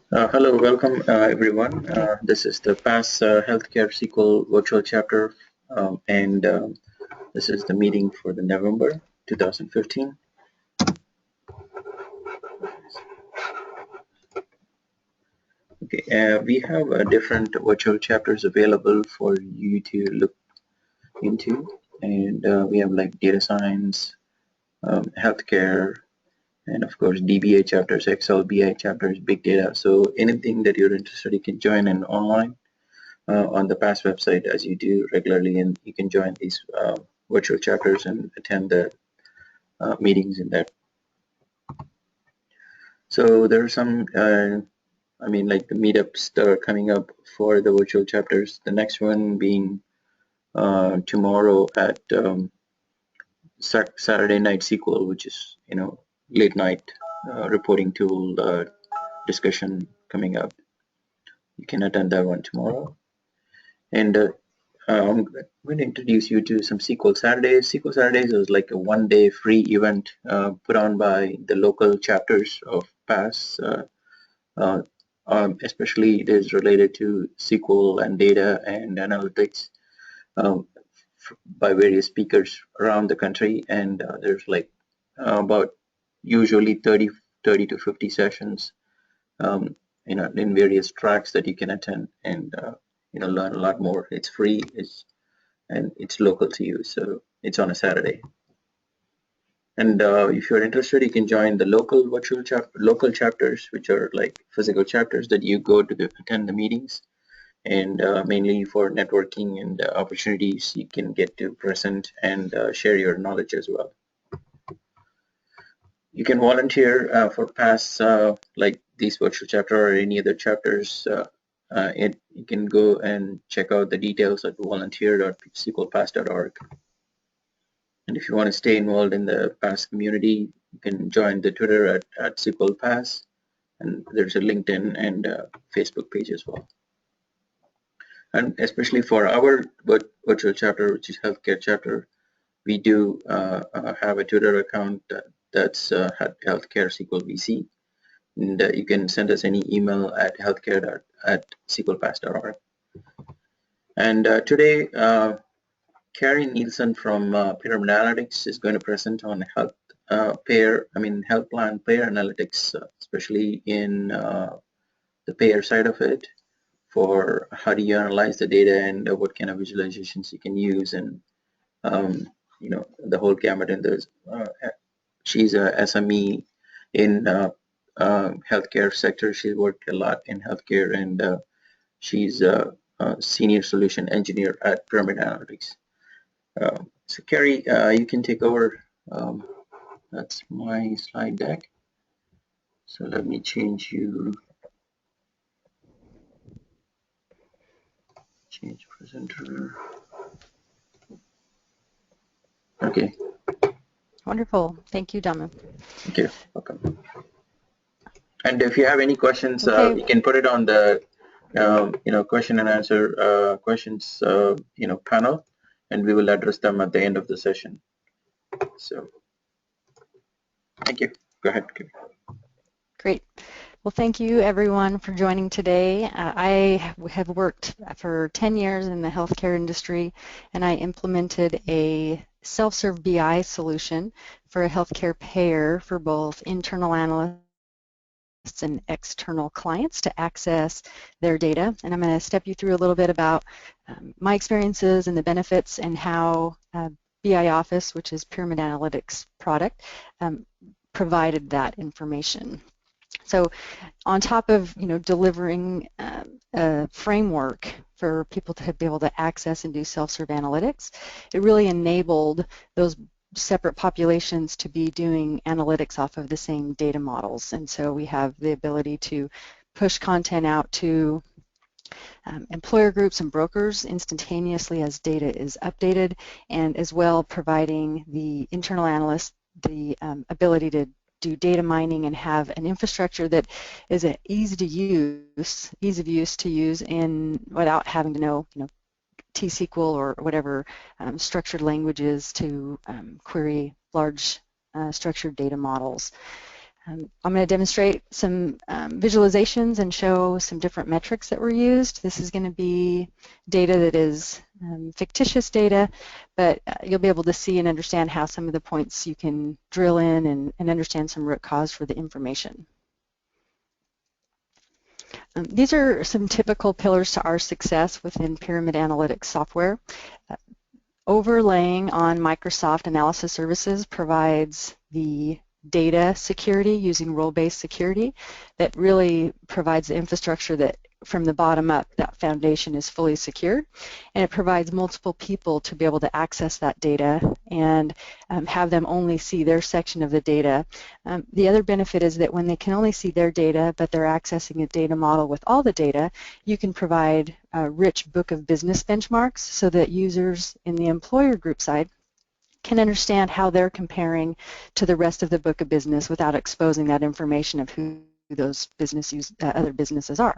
Hello, welcome everyone. This is the PASS Healthcare SQL virtual chapter, and this is the meeting for the November 2015. Okay, we have different virtual chapters available for you to look into, and we have like data science, healthcare, and of course DBA chapters, Excel, BI chapters, big data. So anything that you're interested, you can join in online. On the PASS website as you do regularly, and you can join these virtual chapters and attend the meetings in that. So there are some, like the meetups that are coming up for the virtual chapters. The next one being tomorrow at Saturday Night SQL, which is late night reporting tool discussion coming up. You can attend that one tomorrow. And I'm going to introduce you to some SQL Saturdays. SQL Saturdays is like a one-day free event put on by the local chapters of PASS. Especially it is related to SQL and data and analytics um, by various speakers around the country. And there's like about usually 30 to 50 sessions in various tracks that you can attend and learn a lot more. It's free, and it's local to you, so it's on a Saturday. And if you're interested, you can join the local local chapters, which are like physical chapters that you go to attend the meetings, and mainly for networking and opportunities you can get to present and share your knowledge as well. You can volunteer for PASS, like these virtual chapter or any other chapters. You can go and check out the details at volunteer.sqlpass.org. And if you want to stay involved in the PASS community, you can join the Twitter at SQL Pass, and there's a LinkedIn and Facebook page as well. And especially for our virtual chapter, which is healthcare chapter, we do have a Twitter account that's healthcare SQL VC, and you can send us any email at healthcare@sqlpass.org. And today, Carrie Nielsen from Pyramid Analytics is going to present on health plan payer analytics, especially in the payer side of it, for how do you analyze the data and what kind of visualizations you can use, and the whole gamut. And she's a SME in healthcare sector. She's worked a lot in healthcare, and she's a senior solution engineer at Pyramid Analytics. So Carrie, you can take over. That's my slide deck. So let me change presenter. Okay. Wonderful. Thank you, Dama. Thank you. Welcome. And if you have any questions, you can put it on the question and answer questions panel, and we will address them at the end of the session. So thank you. Go ahead. Great. Well, thank you everyone for joining today. I have worked for 10 years in the healthcare industry, and I implemented a self-serve BI solution for a healthcare payer for both internal analysts and external clients to access their data. And I'm going to step you through a little bit about my experiences and the benefits and how BI Office, which is Pyramid Analytics product, provided that information. So on top of delivering a framework for people to be able to access and do self-serve analytics, it really enabled those separate populations to be doing analytics off of the same data models. And so we have the ability to push content out to employer groups and brokers instantaneously as data is updated, and as well providing the internal analysts the ability to do data mining and have an infrastructure that is ease of use to use in without having to know T-SQL or whatever structured languages to query large structured data models. I'm going to demonstrate some visualizations and show some different metrics that were used. This is going to be data that is fictitious data, but you'll be able to see and understand how some of the points you can drill in and understand some root cause for the information. These are some typical pillars to our success within pyramid analytics software. Overlaying on Microsoft Analysis Services provides the data security using role-based security that really provides the infrastructure that from the bottom up that foundation is fully secured, and it provides multiple people to be able to access that data and have them only see their section of the data. The other benefit is that when they can only see their data but they're accessing a data model with all the data, you can provide a rich book of business benchmarks so that users in the employer group side can understand how they're comparing to the rest of the book of business without exposing that information of who those other businesses are.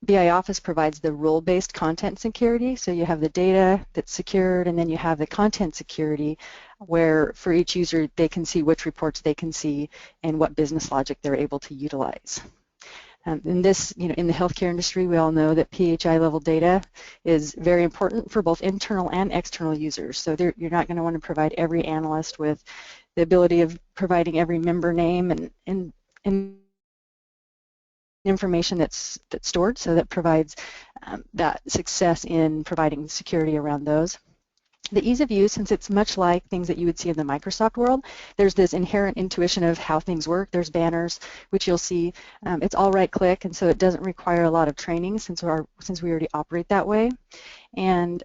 BI Office provides the role-based content security, so you have the data that's secured and then you have the content security where for each user they can see which reports they can see and what business logic they're able to utilize. In this, in the healthcare industry, we all know that PHI level data is very important for both internal and external users. So you're not going to want to provide every analyst with the ability of providing every member name and information that's stored. So that provides that success in providing security around those. The ease of use, since it's much like things that you would see in the Microsoft world, there's this inherent intuition of how things work. There's banners, which you'll see. It's all right-click, and so it doesn't require a lot of training since we already operate that way. And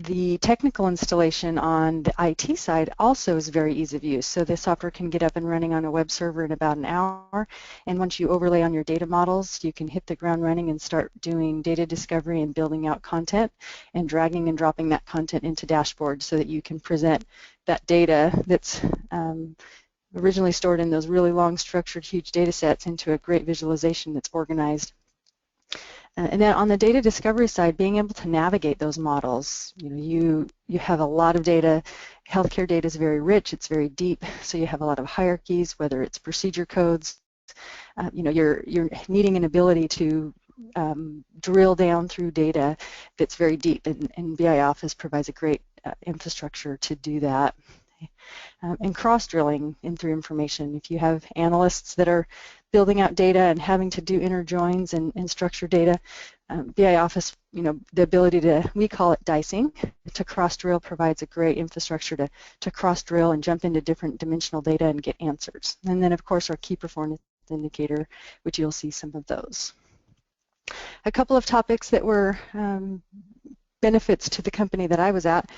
the technical installation on the IT side also is very easy of use. So the software can get up and running on a web server in about an hour. And once you overlay on your data models, you can hit the ground running and start doing data discovery and building out content and dragging and dropping that content into dashboards so that you can present that data that's originally stored in those really long structured huge data sets into a great visualization that's organized. And then on the data discovery side, being able to navigate those models, you have a lot of data. Healthcare data is very rich, it's very deep, so you have a lot of hierarchies, whether it's procedure codes. You're needing an ability to drill down through data that's very deep, and BI Office provides a great infrastructure to do that. And cross-drilling in through information. If you have analysts that are building out data and having to do inner joins and structure data, BI Office, the ability to, we call it dicing, to cross-drill provides a great infrastructure to cross-drill and jump into different dimensional data and get answers. And then, of course, our key performance indicator, which you'll see some of those. A couple of topics that were benefits to the company that I was at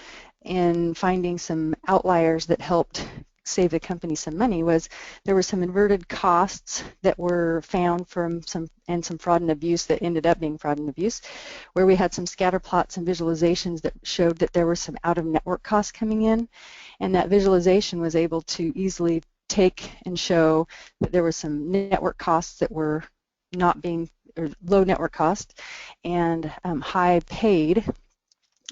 in finding some outliers that helped save the company some money was there were some inverted costs that were found from some fraud and abuse that ended up being fraud and abuse, where we had some scatter plots and visualizations that showed that there were some out-of-network costs coming in, and that visualization was able to easily take and show that there were some network costs that were not being, or low network cost and high paid.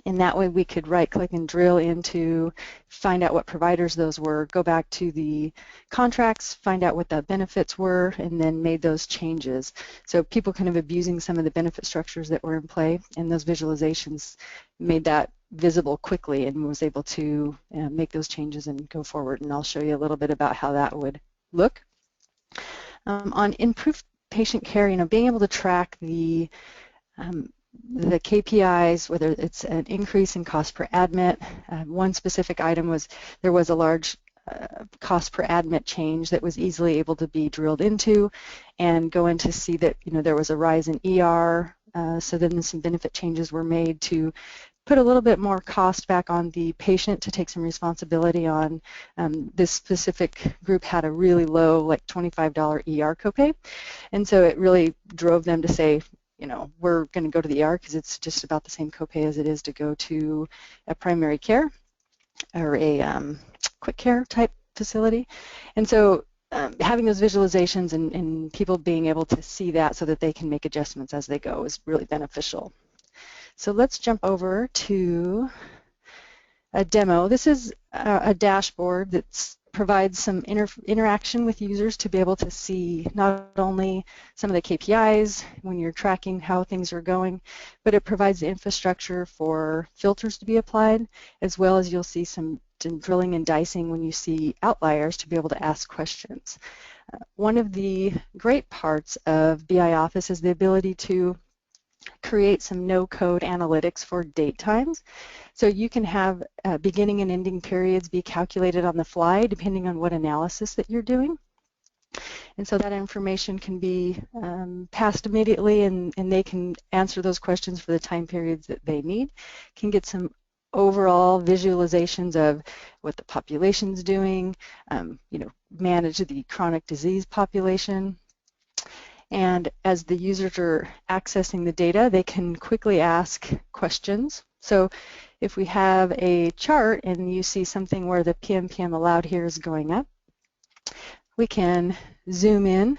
And that way we could right-click and drill into, find out what providers those were, go back to the contracts, find out what the benefits were, and then made those changes. So people kind of abusing some of the benefit structures that were in play, and those visualizations made that visible quickly and was able to make those changes and go forward. And I'll show you a little bit about how that would look. On improved patient care, being able to track the KPIs, whether it's an increase in cost per admit. One specific item was there was a large cost per admit change that was easily able to be drilled into and go in to see that there was a rise in ER. So then some benefit changes were made to put a little bit more cost back on the patient to take some responsibility on. This specific group had a really low, like $25 ER copay, and so it really drove them to say, we're going to go to the ER because it's just about the same copay as it is to go to a primary care or a quick care type facility. And so having those visualizations and people being able to see that so that they can make adjustments as they go is really beneficial. So let's jump over to a demo. This is a dashboard that's provides some interaction with users to be able to see not only some of the KPIs when you're tracking how things are going, but it provides the infrastructure for filters to be applied, as well as you'll see some drilling and dicing when you see outliers to be able to ask questions. One of the great parts of BI Office is the ability to create some no-code analytics for date times. So you can have beginning and ending periods be calculated on the fly depending on what analysis that you're doing. And so that information can be passed immediately, and they can answer those questions for the time periods that they need. Can get some overall visualizations of what the population's doing, manage the chronic disease population. And as the users are accessing the data, they can quickly ask questions. So if we have a chart and you see something where the PMPM allowed here is going up, we can zoom in,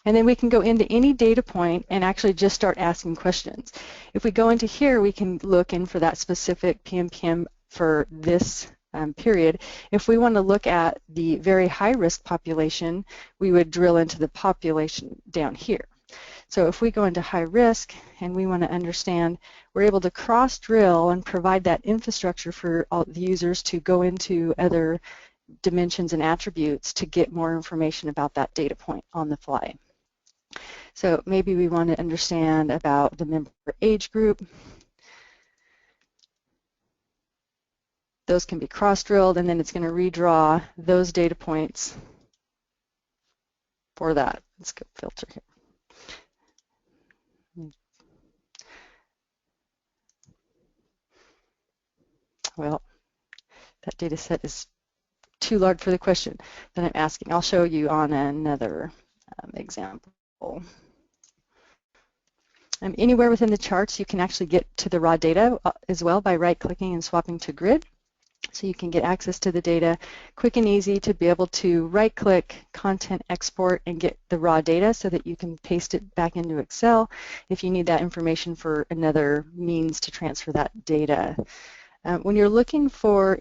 and then we can go into any data point and actually just start asking questions. If we go into here, we can look in for that specific PMPM for this period. If we want to look at the very high-risk population, we would drill into the population down here. So if we go into high risk and we want to understand, we're able to cross-drill and provide that infrastructure for all the users to go into other dimensions and attributes to get more information about that data point on the fly. So maybe we want to understand about the member age group. Those can be cross-drilled, and then it's going to redraw those data points for that. Let's go filter here. Well, that data set is too large for the question that I'm asking. I'll show you on another example. Anywhere within the charts, you can actually get to the raw data as well by right-clicking and swapping to grid. So you can get access to the data quick and easy to be able to right-click, content export, and get the raw data so that you can paste it back into Excel if you need that information for another means to transfer that data. When you're looking for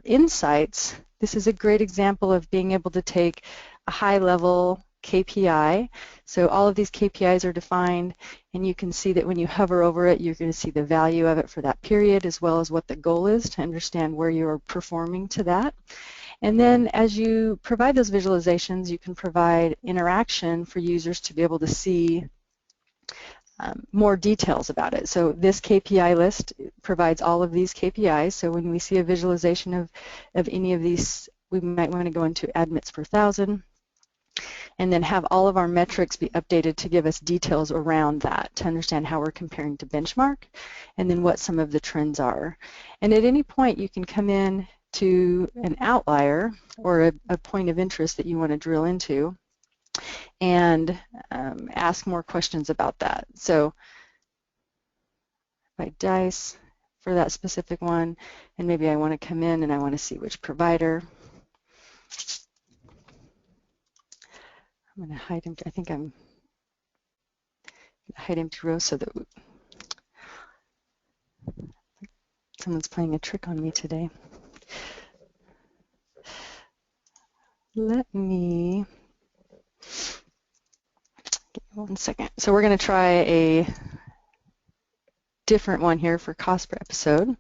insights, this is a great example of being able to take a high-level KPI. So all of these KPIs are defined, and you can see that when you hover over it, you're going to see the value of it for that period, as well as what the goal is to understand where you're performing to that. And then as you provide those visualizations, you can provide interaction for users to be able to see more details about it. So this KPI list provides all of these KPIs. So when we see a visualization of any of these, we might want to go into admits per thousand, and then have all of our metrics be updated to give us details around that to understand how we're comparing to benchmark, and then what some of the trends are. And at any point, you can come in to an outlier or a point of interest that you want to drill into and ask more questions about that. So if I dice for that specific one, and maybe I want to come in and I want to see which provider. I'm going to hide empty. I think I'm going to hide empty rows so that someone's playing a trick on me today. Let me give me 1 second. So we're going to try a different one here for cost per episode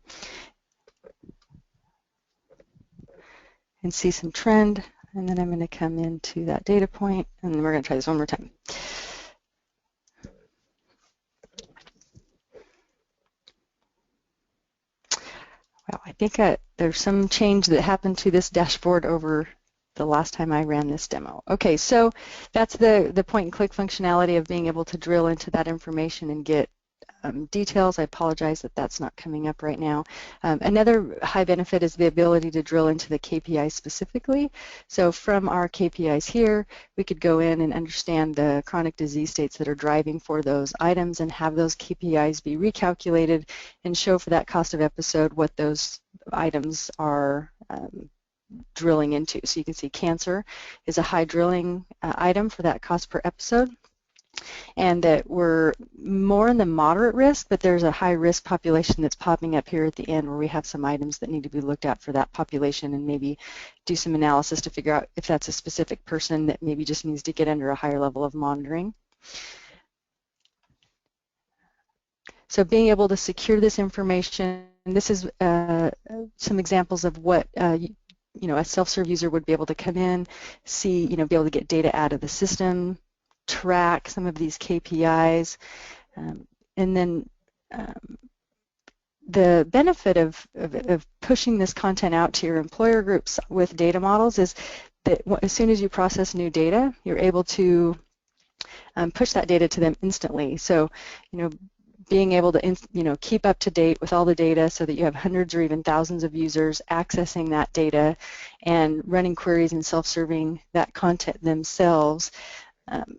and see some trend. And then I'm going to come into that data point, and then we're going to try this one more time. Wow, I think there's some change that happened to this dashboard over the last time I ran this demo. Okay, so that's the point and click functionality of being able to drill into that information and get details. I apologize that that's not coming up right now. Another high benefit is the ability to drill into the KPIs specifically. So from our KPIs here, we could go in and understand the chronic disease states that are driving for those items and have those KPIs be recalculated and show for that cost of episode what those items are drilling into. So you can see cancer is a high drilling item for that cost per episode. and that we're more in the moderate risk, but there's a high risk population that's popping up here at the end where we have some items that need to be looked at for that population, and maybe do some analysis to figure out if that's a specific person that maybe just needs to get under a higher level of monitoring. So being able to secure this information, this is some examples of what a self-serve user would be able to come in, see, be able to get data out of the system, track some of these KPIs, and then the benefit of pushing this content out to your employer groups with data models is that as soon as you process new data, you're able to push that data to them instantly. So, being able to keep up to date with all the data so that you have hundreds or even thousands of users accessing that data and running queries and self-serving that content themselves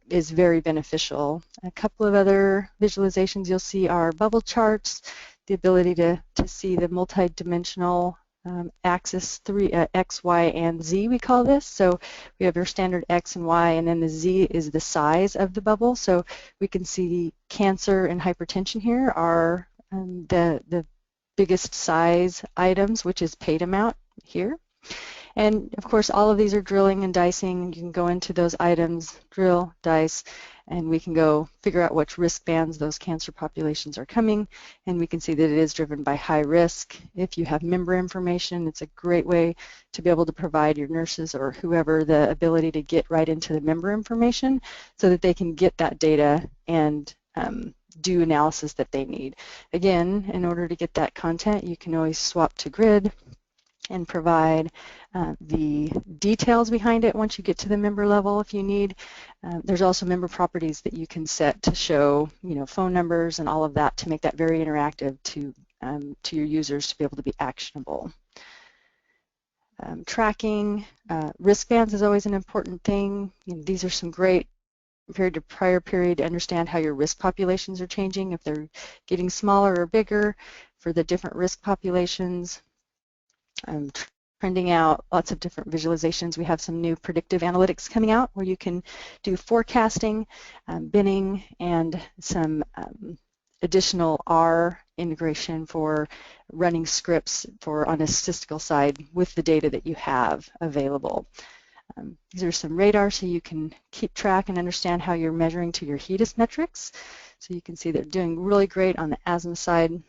is very beneficial. A couple of other visualizations you'll see are bubble charts, the ability to see the multi-dimensional axis, X, Y, and Z we call this. So we have your standard X and Y, and then the Z is the size of the bubble. So we can see cancer and hypertension here are the biggest size items, which is paid amount here. And of course, all of these are drilling and dicing. You can go into those items, drill, dice, and we can go figure out which risk bands those cancer populations are coming. And we can see that it is driven by high risk. If you have member information, it's a great way to be able to provide your nurses or whoever the ability to get right into the member information so that they can get that data and do analysis that they need. Again, in order to get that content, you can always swap to grid and provide the details behind it once you get to the member level if you need. There's also member properties that you can set to show, phone numbers and all of that to make that very interactive to your users to be able to be actionable. Tracking, wristbands is always an important thing. These are some great period to prior period to understand how your risk populations are changing, if they're getting smaller or bigger for the different risk populations. Trending out lots of different visualizations. We have some new predictive analytics coming out where you can do forecasting, binning, and some additional R integration for running scripts for on a statistical side with the data that you have available. These are some radar so you can keep track and understand how you're measuring to your HEDIS metrics. So you can see they're doing really great on the asthma side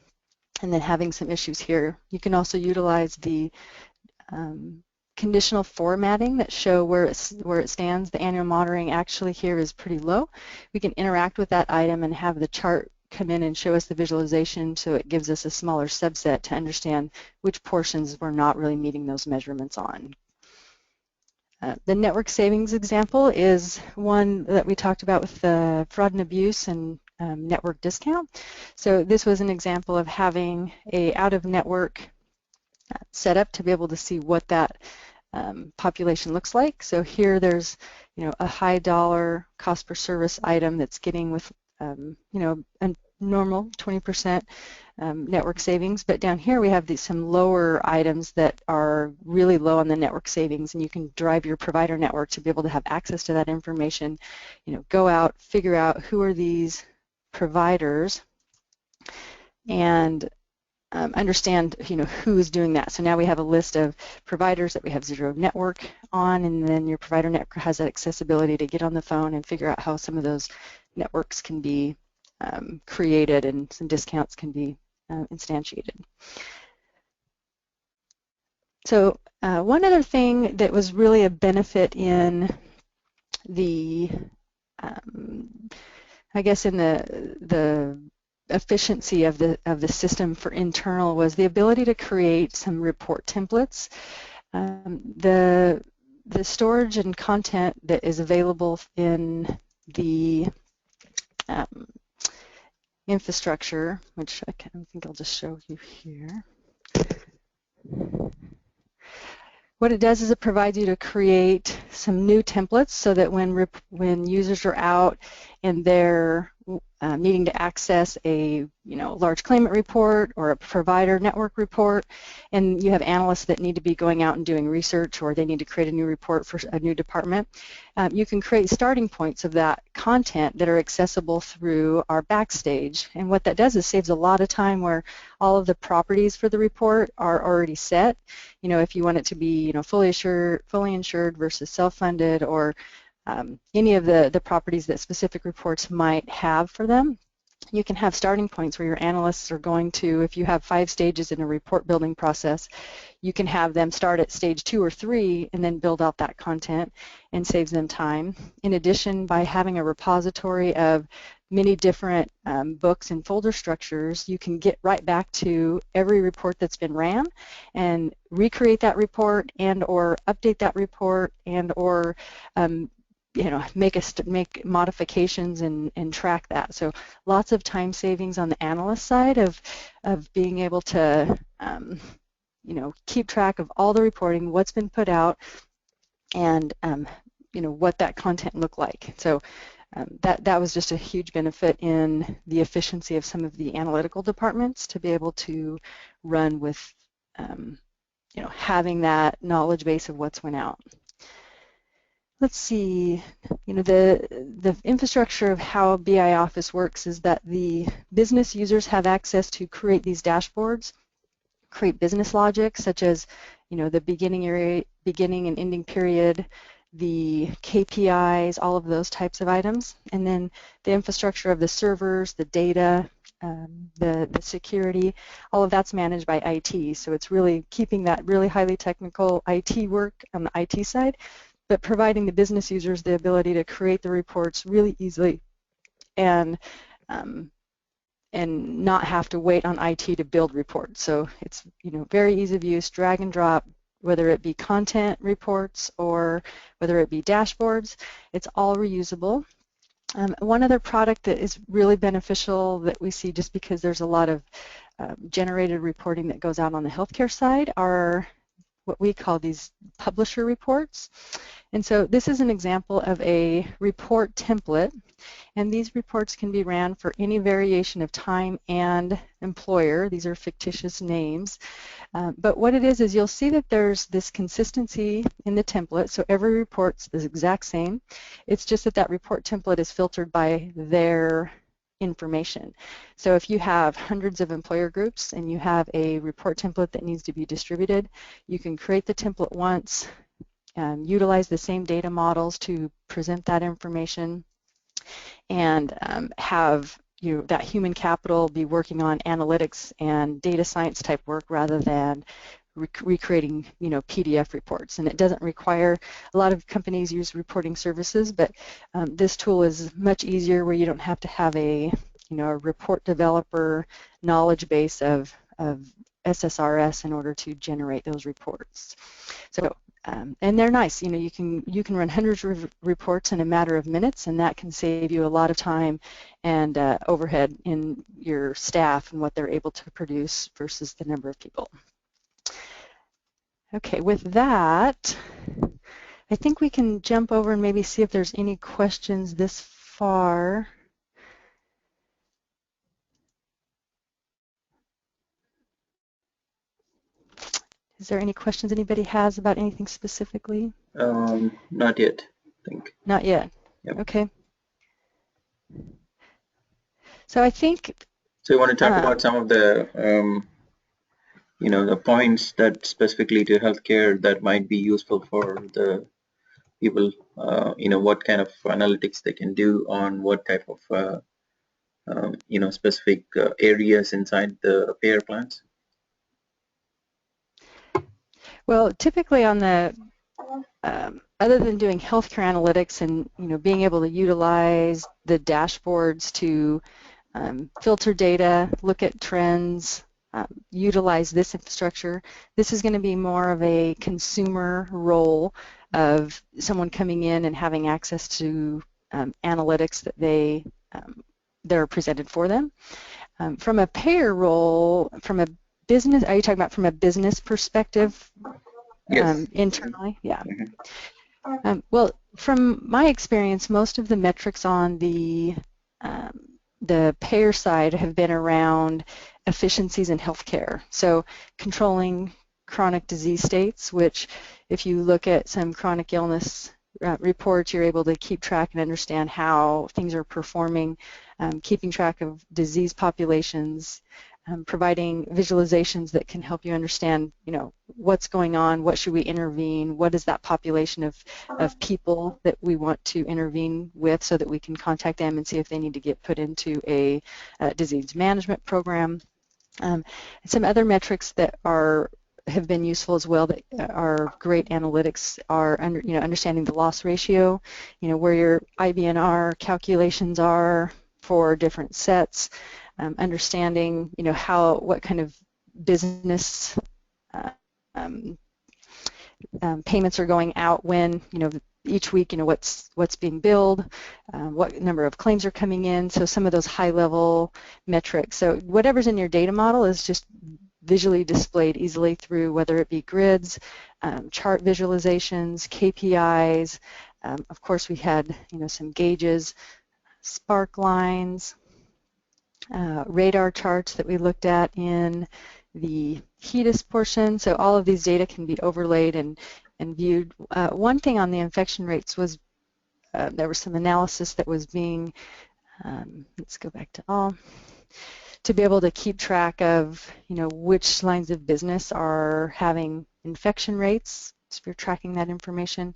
and then having some issues here. You can also utilize the conditional formatting that show where it stands. The annual monitoring actually here is pretty low. We can interact with that item and have the chart come in and show us the visualization so it gives us a smaller subset to understand which portions we're not really meeting those measurements on. The network savings example is one that we talked about with the fraud and abuse and network discount. So this was an example of having a out-of-network setup to be able to see what that population looks like. So here there's, a high dollar cost per service item that's getting with, a normal 20% network savings. But down here we have some lower items that are really low on the network savings, and you can drive your provider network to be able to have access to that information. Go out, figure out who are these providers, and understand who is doing that. So now we have a list of providers that we have zero network on, and then your provider network has that accessibility to get on the phone and figure out how some of those networks can be created and some discounts can be instantiated. So one other thing that was really a benefit in the I guess in the efficiency of the system for internal was the ability to create some report templates. The storage and content that is available in the infrastructure, which I think I'll just show you here. What it does is it provides you to create some new templates so that when users are out and they're needing to access a large claimant report or a provider network report, and you have analysts that need to be going out and doing research, or they need to create a new report for a new department, you can create starting points of that content that are accessible through our backstage. And what that does is saves a lot of time where all of the properties for the report are already set. If you want it to be fully insured versus self-funded, or any of the properties that specific reports might have for them, you can have starting points where your analysts are going to, if you have 5 stages in a report building process, you can have them start at stage 2 or 3 and then build out that content, and saves them time. In addition, by having a repository of many different books and folder structures, you can get right back to every report that's been ran and recreate that report and or update that report and or make modifications and track that. So lots of time savings on the analyst side of being able to keep track of all the reporting, what's been put out, and what that content looked like. So that was just a huge benefit in the efficiency of some of the analytical departments to be able to run with having that knowledge base of what's went out. Let's see, the infrastructure of how BI Office works is that the business users have access to create these dashboards, create business logic, such as the beginning and ending period, the KPIs, all of those types of items, and then the infrastructure of the servers, the data, the security, all of that's managed by IT. So it's really keeping that really highly technical IT work on the IT side, but providing the business users the ability to create the reports really easily and not have to wait on IT to build reports. So it's very easy of use, drag and drop, whether it be content reports or whether it be dashboards, it's all reusable. One other product that is really beneficial that we see, just because there's a lot of generated reporting that goes out on the healthcare side, are what we call these publisher reports. And so this is an example of a report template, and these reports can be ran for any variation of time and employer. These are fictitious names. But what it is you'll see that there's this consistency in the template, so every report's the exact same. It's just that that report template is filtered by their information. So if you have hundreds of employer groups and you have a report template that needs to be distributed, you can create the template once, utilize the same data models to present that information, and have that human capital be working on analytics and data science type work rather than recreating PDF reports. And it doesn't require, a lot of companies use reporting services, but this tool is much easier, where you don't have to have a a report developer knowledge base of SSRS in order to generate those reports. So and they're nice. You can run hundreds of reports in a matter of minutes, and that can save you a lot of time and overhead in your staff and what they're able to produce versus the number of people. Okay, with that, I think we can jump over and maybe see if there's any questions this far. Is there any questions anybody has about anything specifically? Not yet, I think. Not yet. Yep. Okay. So I think. So you want to talk about some of the, the points that specifically to healthcare that might be useful for the people, what kind of analytics they can do on what type of, specific areas inside the payer plans? Well, typically on the, other than doing healthcare analytics and being able to utilize the dashboards to filter data, look at trends, utilize this infrastructure, this is going to be more of a consumer role of someone coming in and having access to analytics that they're presented for them. From a payer role, from a business, are you talking about from a business perspective? Yes. Internally? Yeah. Mm-hmm. Well, from my experience, most of the metrics on um, the payer side have been around efficiencies in healthcare. So controlling chronic disease states, which if you look at some chronic illness reports, you're able to keep track and understand how things are performing, keeping track of disease populations, providing visualizations that can help you understand, what's going on, what should we intervene, what is that population of people that we want to intervene with so that we can contact them and see if they need to get put into a disease management program. Some other metrics that have been useful as well that are great analytics are understanding the loss ratio, where your IBNR calculations are for different sets, understanding what kind of business uh, um, payments are going out when, each week, what's being billed, what number of claims are coming in, so some of those high-level metrics. So whatever's in your data model is just visually displayed easily through whether it be grids, chart visualizations, KPIs. Of course, we had, some gauges, spark lines, radar charts that we looked at in the HEDIS portion. So all of these data can be overlaid and viewed. One thing on the infection rates was there was some analysis that was being, let's go back to all, to be able to keep track of, which lines of business are having infection rates, so you're tracking that information,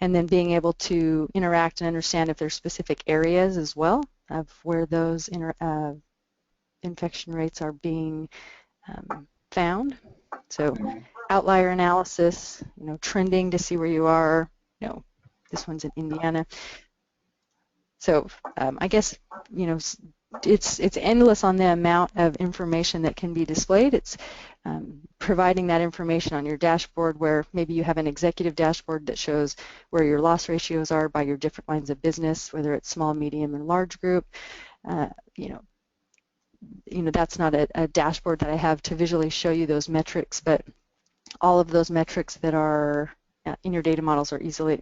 and then being able to interact and understand if there's specific areas as well of where those infection rates are being found. So outlier analysis, trending to see where you are, this one's in Indiana. So I guess, it's endless on the amount of information that can be displayed. It's providing that information on your dashboard where maybe you have an executive dashboard that shows where your loss ratios are by your different lines of business, whether it's small, medium, and large group. That's not a dashboard that I have to visually show you those metrics, but all of those metrics that are in your data models are easily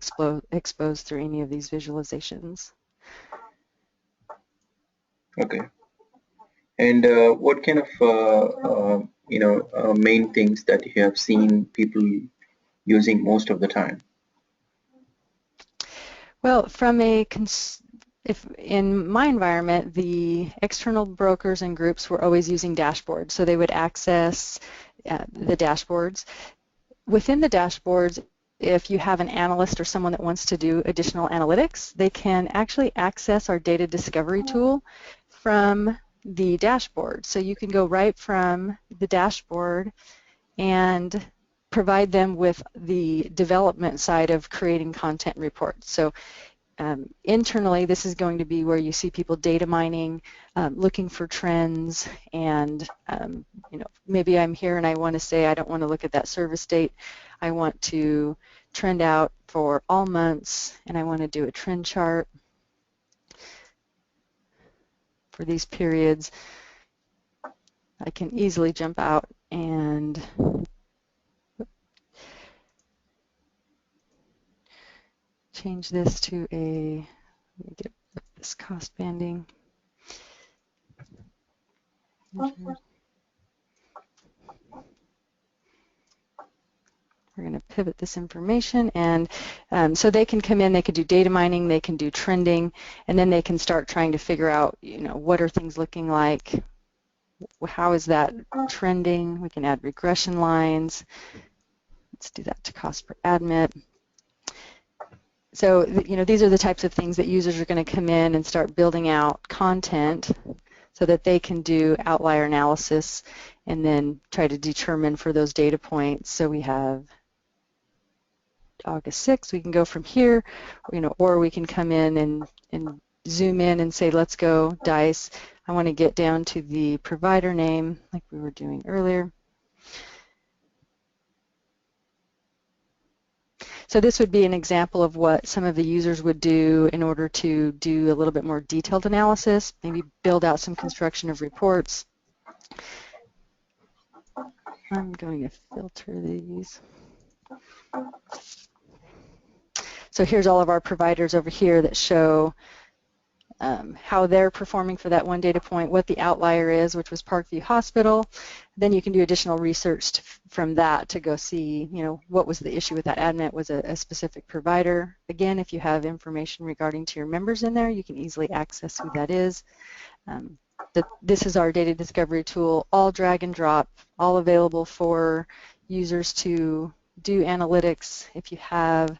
exposed through any of these visualizations. Okay. And what kind of main things that you have seen people using most of the time? Well, if in my environment, the external brokers and groups were always using dashboards, so they would access the dashboards. Within the dashboards, if you have an analyst or someone that wants to do additional analytics, they can actually access our data discovery tool from the dashboard. So you can go right from the dashboard and provide them with the development side of creating content reports. So internally, this is going to be where you see people data mining, looking for trends, and maybe I'm here and I want to say I don't want to look at that service date. I want to trend out for all months, and I want to do a trend chart for these periods. I can easily jump out and change this to a, let me get this cost banding. We're going to pivot this information, and so they can come in, they could do data mining, they can do trending, and then they can start trying to figure out, what are things looking like, how is that trending. We can add regression lines. Let's do that to cost per admit. So, these are the types of things that users are going to come in and start building out content so that they can do outlier analysis and then try to determine for those data points. So we have August 6th, we can go from here, or we can come in and zoom in and say, let's go DICE. I want to get down to the provider name like we were doing earlier. So this would be an example of what some of the users would do in order to do a little bit more detailed analysis, maybe build out some construction of reports. I'm going to filter these. So here's all of our providers over here that show how they're performing for that one data point, what the outlier is, which was Parkview Hospital. Then you can do additional research from that to go see, what was the issue with that admit, was a specific provider. Again, if you have information regarding to your members in there, you can easily access who that is. This is our data discovery tool, all drag and drop, all available for users to do analytics. If you have,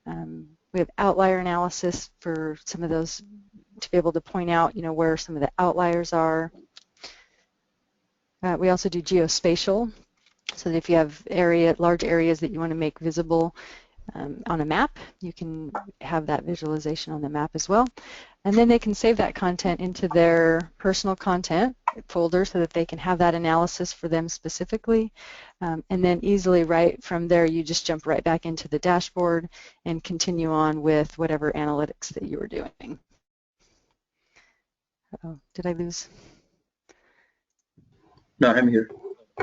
we have outlier analysis for some of those, to be able to point out, where some of the outliers are. We also do geospatial, so that if you have large areas that you want to make visible on a map, you can have that visualization on the map as well. And then they can save that content into their personal content folder so that they can have that analysis for them specifically. And then easily right from there, you just jump right back into the dashboard and continue on with whatever analytics that you were doing. Uh-oh, did I lose? No, I'm here.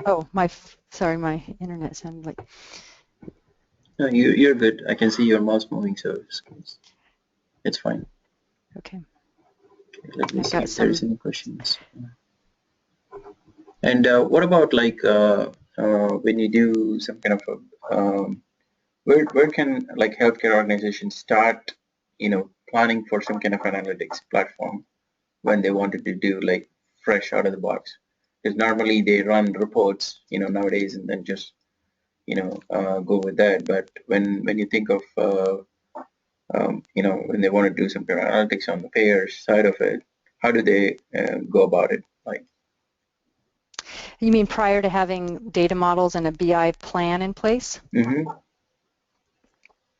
Oh, sorry, my internet sounded like. No, you're good. I can see your mouse moving, so it's fine. Okay. Let me see if there's any questions. And what about like when you do some kind of where can like healthcare organizations start, planning for some kind of analytics platform when they wanted to do like fresh out of the box? Because normally they run reports, nowadays, and then just go with that. But when you think of when they want to do some kind of analytics on the payer side of it, how do they go about it? Like, you mean prior to having data models and a BI plan in place? mm-hmm.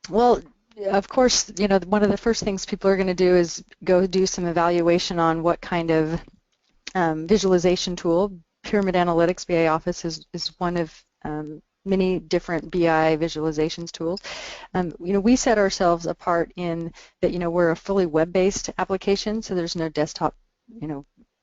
Well, of course, one of the first things people are going to do is go do some evaluation on what kind of visualization tool. Pyramid Analytics BI Office is one of many different BI visualizations tools. We set ourselves apart in that, we're a fully web-based application, so there's no desktop,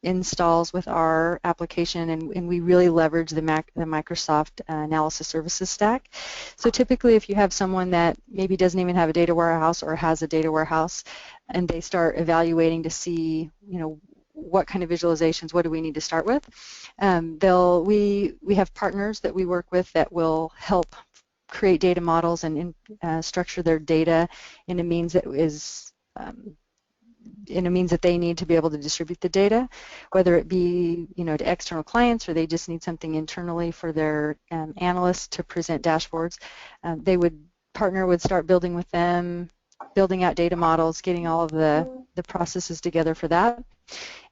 installs with our application, and we really leverage the Microsoft analysis services stack. So typically if you have someone that maybe doesn't even have a data warehouse or has a data warehouse, and they start evaluating to see, what kind of visualizations, what do we need to start with? We have partners that we work with that will help create data models and structure their data in a means that is they need to be able to distribute the data, whether it be to external clients or they just need something internally for their analysts to present dashboards. They would partner with start building with them, building out data models, getting all of the processes together for that.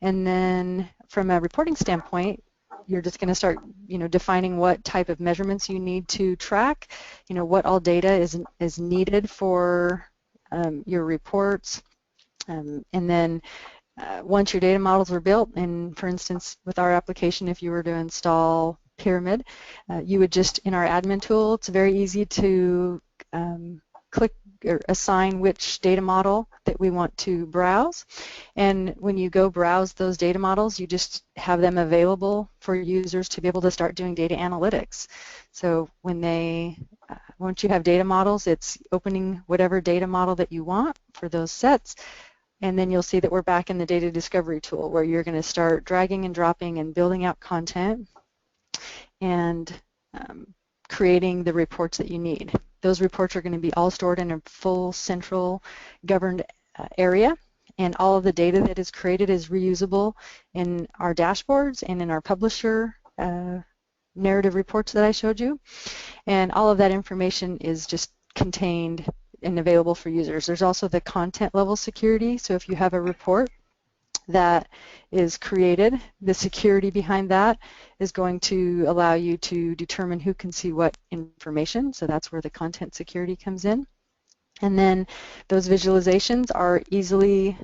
And then from a reporting standpoint, you're just going to start, defining what type of measurements you need to track, what all data is needed for your reports. And then once your data models are built, and for instance, with our application, if you were to install Pyramid, you would just, in our admin tool, it's very easy to click or assign which data model that we want to browse. And when you go browse those data models, you just have them available for users to be able to start doing data analytics. So once you have data models, it's opening whatever data model that you want for those sets. And then you'll see that we're back in the data discovery tool where you're going to start dragging and dropping and building out content and creating the reports that you need. Those reports are going to be all stored in a full central governed area, and all of the data that is created is reusable in our dashboards and in our publisher narrative reports that I showed you. And all of that information is just contained and available for users. There's also the content level security, so if you have a report that is created, the security behind that is going to allow you to determine who can see what information, so that's where the content security comes in. And then those visualizations are easily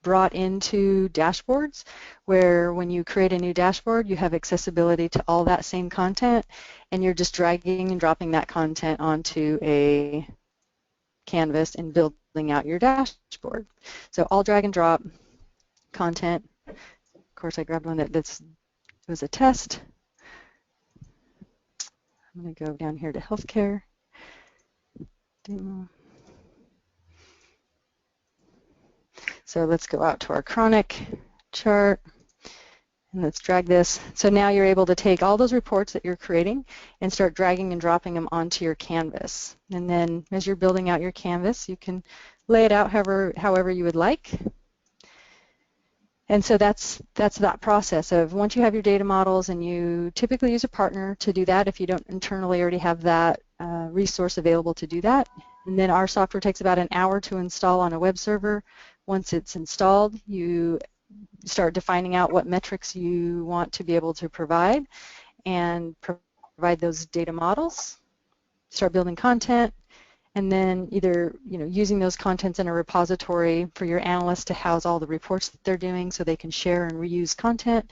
brought into dashboards, where when you create a new dashboard, you have accessibility to all that same content, and you're just dragging and dropping that content onto a canvas and building out your dashboard. So all drag and drop content. Of course, I grabbed one that was a test. I'm going to go down here to healthcare. Demo. So let's go out to our chronic chart. And let's drag this. So now you're able to take all those reports that you're creating and start dragging and dropping them onto your canvas. And then as you're building out your canvas, you can lay it out however you would like. And so that's that process of once you have your data models, and you typically use a partner to do that if you don't internally already have that resource available to do that. And then our software takes about an hour to install on a web server. Once it's installed, you start defining out what metrics you want to be able to provide and provide those data models, start building content, and then either using those contents in a repository for your analysts to house all the reports that they're doing so they can share and reuse content,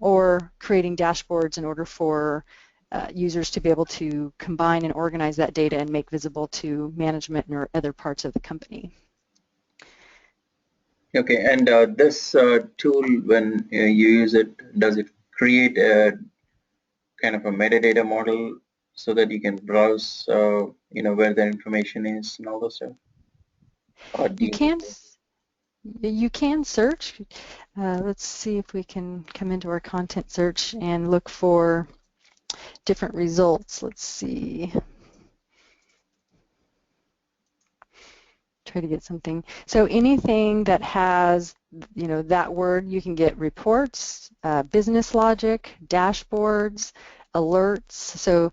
or creating dashboards in order for users to be able to combine and organize that data and make visible to management or other parts of the company. Okay, and this tool, when you use it, does it create a kind of a metadata model so that you can browse, where the information is and all those stuff? Or do You you need can to? search. Let's see if we can come into our content search and look for different results. Let's see. Try to get something. So anything that has, that word, you can get reports, business logic, dashboards, alerts. So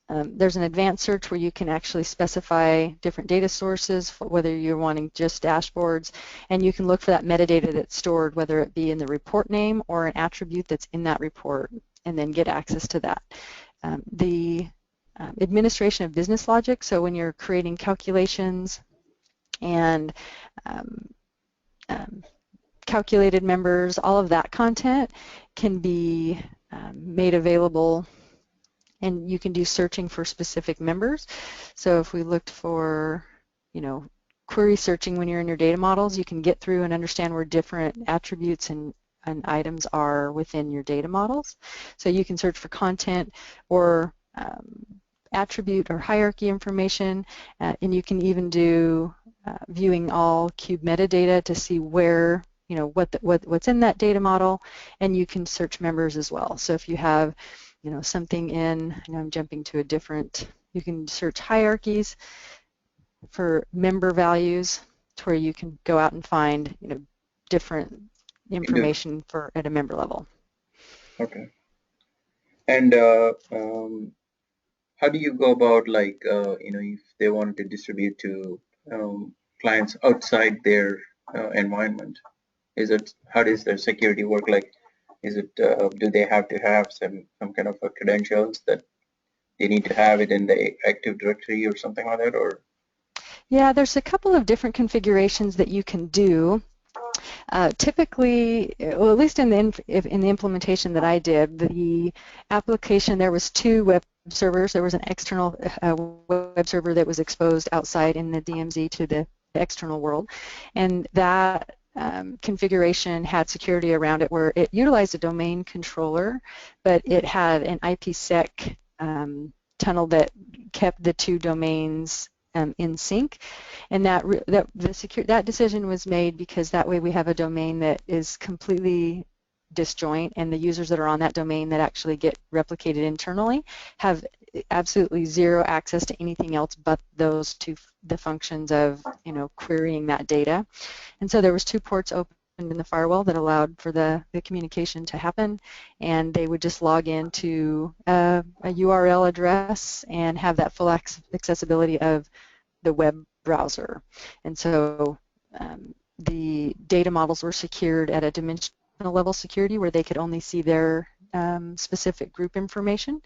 there's an advanced search where you can actually specify different data sources, whether you're wanting just dashboards, and you can look for that metadata that's stored, whether it be in the report name or an attribute that's in that report, and then get access to that. The administration of business logic, so when you're creating calculations and um, calculated members, all of that content can be made available, and you can do searching for specific members. So if we looked for, query searching when you're in your data models, you can get through and understand where different attributes and items are within your data models. So you can search for content or attribute or hierarchy information, and you can even do viewing all cube metadata to see where, what's in that data model, and you can search members as well. So if you have, something in, I'm jumping to a different, you can search hierarchies for member values to where you can go out and find, different information for at a member level. Okay. And how do you go about, like, if they wanted to distribute to clients outside their environment? How does their security work? Like, do they have to have some kind of a credentials that they need to have it in the Active Directory or something like that, or? Yeah, there's a couple of different configurations that you can do. Typically, well, at least in the implementation that I did, the application, there was two web servers. There was an external web server that was exposed outside in the DMZ to the external world, and that configuration had security around it where it utilized a domain controller, but it had an IPsec tunnel that kept the two domains in sync, and that decision was made because that way we have a domain that is completely disjoint, and the users that are on that domain that actually get replicated internally have absolutely zero access to anything else but the functions of querying that data. And so there was two ports open in the firewall that allowed for the communication to happen, and they would just log into a URL address and have that full accessibility of the web browser. And so the data models were secured at a dimensional level security where they could only see their specific group information,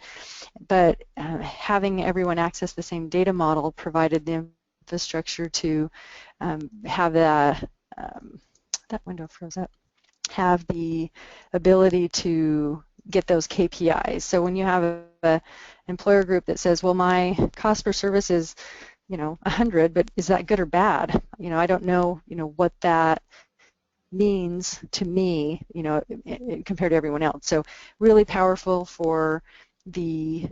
but having everyone access the same data model provided the infrastructure to have that window froze up, have the ability to get those KPIs. So when you have a employer group that says, well, my cost per service is 100, but is that good or bad? I don't know, what that means to me, compared to everyone else. So really powerful for the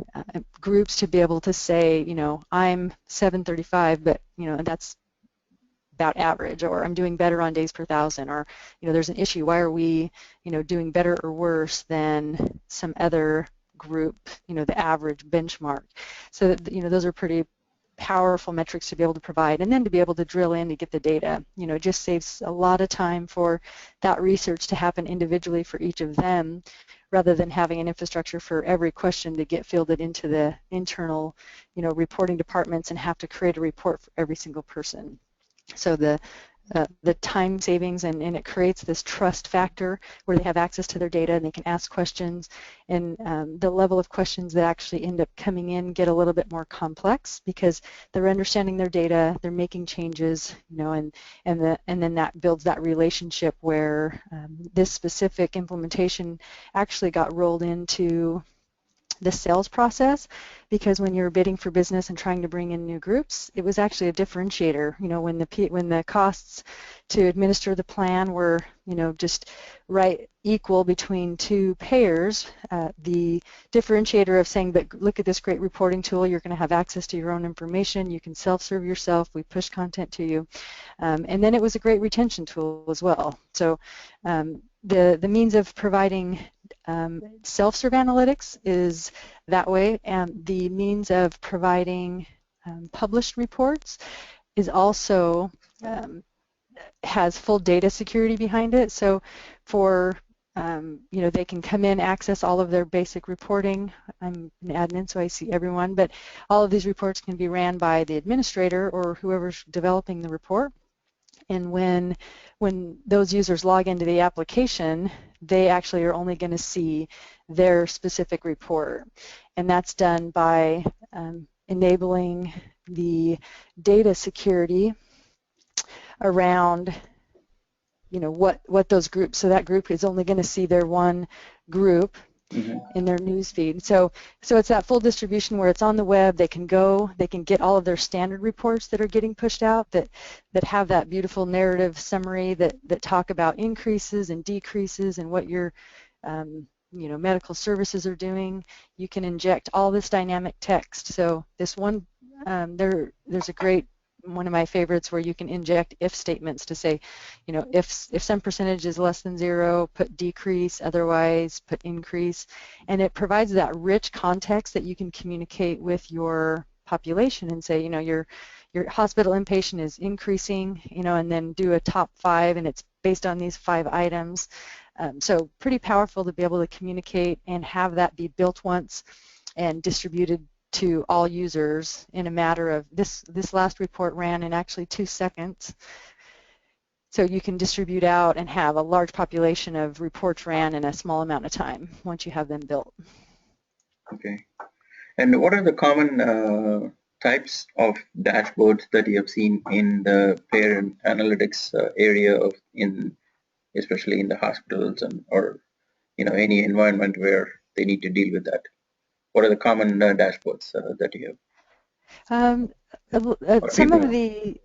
groups to be able to say, I'm 735, but, that's about average, or I'm doing better on days per thousand, or there's an issue. Why are we doing better or worse than some other group, the average benchmark? So that, those are pretty powerful metrics to be able to provide, and then to be able to drill in to get the data. It just saves a lot of time for that research to happen individually for each of them, rather than having an infrastructure for every question to get fielded into the internal, reporting departments and have to create a report for every single person. So the time savings, and it creates this trust factor where they have access to their data and they can ask questions, and the level of questions that actually end up coming in get a little bit more complex because they're understanding their data, they're making changes, and then that builds that relationship where this specific implementation actually got rolled into the sales process, because when you're bidding for business and trying to bring in new groups, it was actually a differentiator. When the costs to administer the plan were just right equal between two payers, the differentiator of saying, but look at this great reporting tool, you're going to have access to your own information, you can self-serve yourself, we push content to you, and then it was a great retention tool as well. So the means of providing self-serve analytics is that way, and the means of providing published reports is also has full data security behind it. So for they can come in, access all of their basic reporting. I'm an admin, so I see everyone, but all of these reports can be ran by the administrator or whoever's developing the report. And when those users log into the application, they actually are only going to see their specific report. And that's done by enabling the data security around what those groups, so that group is only going to see their one group in their news feed. So it's that full distribution where it's on the web, they can get all of their standard reports that are getting pushed out that have that beautiful narrative summary that talk about increases and decreases and what your medical services are doing. You can inject all this dynamic text. So this one, there's a great, one of my favorites, where you can inject if statements to say, if some percentage is less than 0, put decrease, otherwise put increase, and it provides that rich context that you can communicate with your population and say, your hospital inpatient is increasing, and then do a top 5, and it's based on these 5 items. So pretty powerful to be able to communicate and have that be built once and distributed to all users in a matter of, this last report ran in actually 2 seconds. So you can distribute out and have a large population of reports ran in a small amount of time once you have them built. Okay. And what are the common types of dashboards that you have seen in the payer analytics area especially in the hospitals or any environment where they need to deal with that? What are the common dashboards that you have? Some of the,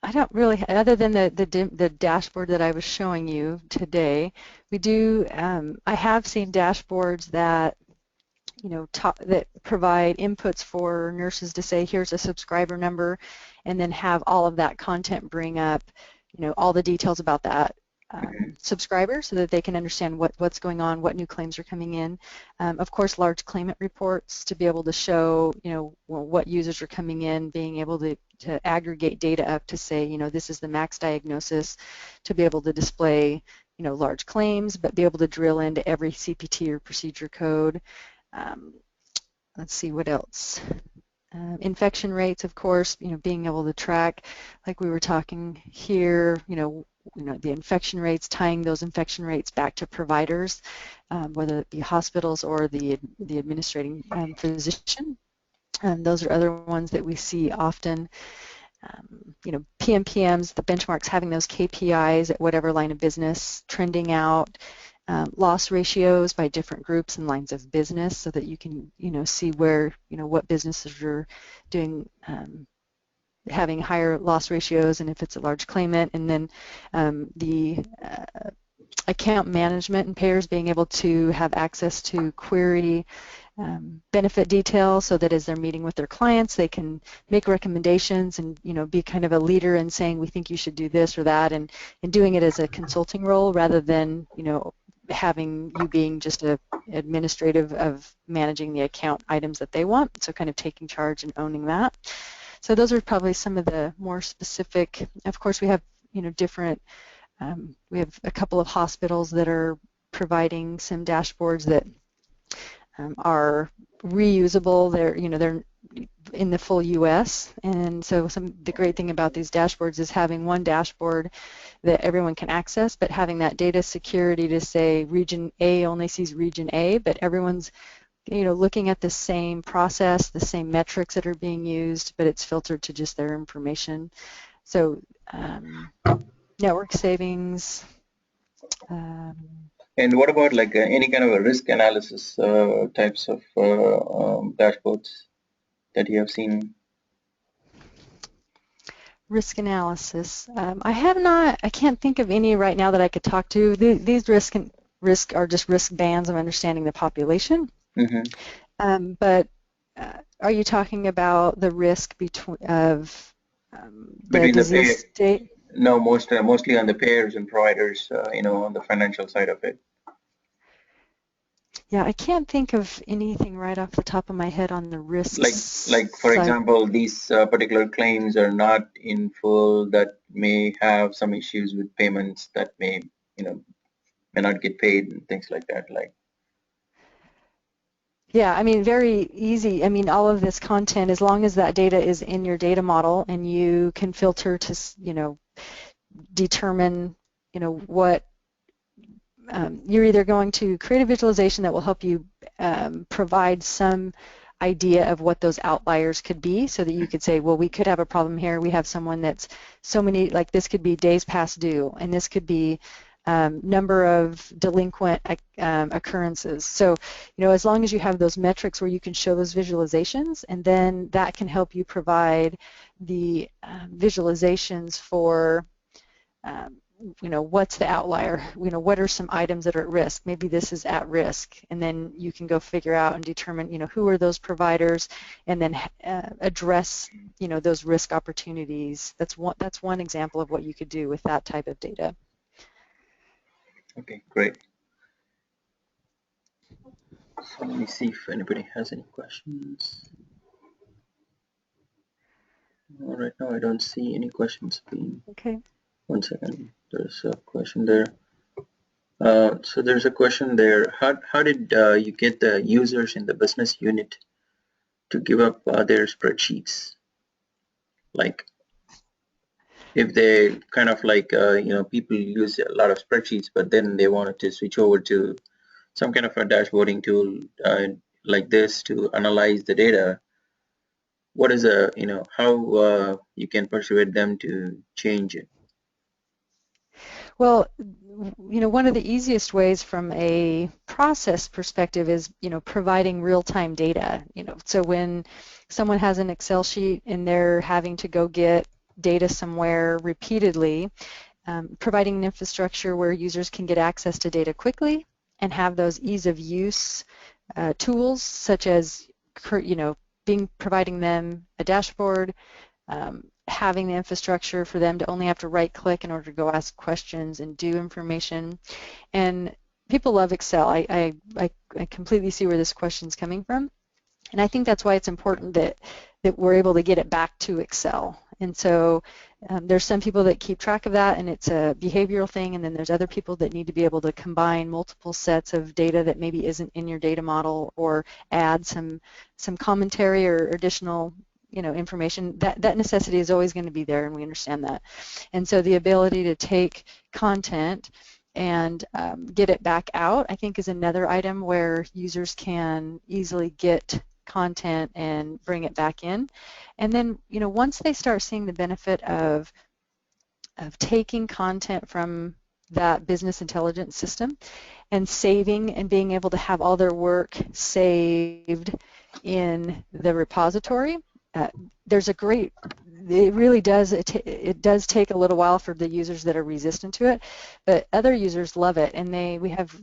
I don't really, other than the dashboard that I was showing you today, we do, I have seen dashboards that that provide inputs for nurses to say, here's a subscriber number, and then have all of that content bring up, all the details about that subscriber, so that they can understand what's going on, what new claims are coming in. Of course, large claimant reports to be able to show, what users are coming in, being able to aggregate data up to say, this is the max diagnosis, to be able to display, large claims, but be able to drill into every CPT or procedure code. Let's see what else. Infection rates, of course, being able to track, like we were talking here, the infection rates, tying those infection rates back to providers, whether it be hospitals or the administrating physician. Those are other ones that we see often. PMPMs, the benchmarks, having those KPIs at whatever line of business, trending out. Loss ratios by different groups and lines of business, so that you can see where what businesses are doing, having higher loss ratios, and if it's a large claimant. And then the account management and payers being able to have access to query benefit details so that as they're meeting with their clients, they can make recommendations and, be kind of a leader in saying, we think you should do this or that, and doing it as a consulting role rather than, having you being just a administrative of managing the account items that they want, so kind of taking charge and owning that. So those are probably some of the more specific. Of course, we have, different, we have a couple of hospitals that are providing some dashboards that are reusable. They're in the full U.S. And so the great thing about these dashboards is having one dashboard that everyone can access, but having that data security to say region A only sees region A, but everyone's looking at the same process, the same metrics that are being used, but it's filtered to just their information. So network savings. And what about like any kind of a risk analysis types of dashboards that you have seen? Risk analysis. I can't think of any right now that I could talk to. These risk are just risk bands of understanding the population. But are you talking about the risk of the disease state? No, mostly on the payers and providers, on the financial side of it. Yeah, I can't think of anything right off the top of my head on the risks. Like for example, these particular claims are not in full, that may have some issues with payments that may not get paid and things like that. Yeah, I mean, very easy. I mean, all of this content, as long as that data is in your data model and you can filter to, determine, what you're either going to create a visualization that will help you provide some idea of what those outliers could be, so that you could say, well, we could have a problem here. We have someone that's so many, like this could be days past due, and this could be number of delinquent occurrences. So, as long as you have those metrics where you can show those visualizations, and then that can help you provide the visualizations for what's the outlier, what are some items that are at risk, maybe this is at risk, and then you can go figure out and determine, who are those providers, and then address, those risk opportunities. That's one example of what you could do with that type of data. Okay, great. So let me see if anybody has any questions. Right now I don't see any questions being. Okay. One second, there's a question there. So there's a question there. How did you get the users in the business unit to give up their spreadsheets? Like, if they kind of like, people use a lot of spreadsheets, but then they wanted to switch over to some kind of a dashboarding tool like this to analyze the data. What is how you can persuade them to change it? Well, one of the easiest ways from a process perspective is, providing real-time data. So when someone has an Excel sheet and they're having to go get data somewhere repeatedly, providing an infrastructure where users can get access to data quickly and have those ease of use tools, such as, providing them a dashboard, having the infrastructure for them to only have to right-click in order to go ask questions and do information. And people love Excel. I completely see where this question's coming from. And I think that's why it's important that we're able to get it back to Excel. And so there's some people that keep track of that, and it's a behavioral thing, and then there's other people that need to be able to combine multiple sets of data that maybe isn't in your data model, or add some commentary or additional information. That necessity is always going to be there, and we understand that. And so the ability to take content and get it back out, I think, is another item where users can easily get content and bring it back in. And then, once they start seeing the benefit of taking content from that business intelligence system and saving and being able to have all their work saved in the repository, there's a great, it really does, it does take a little while for the users that are resistant to it, but other users love it. And we have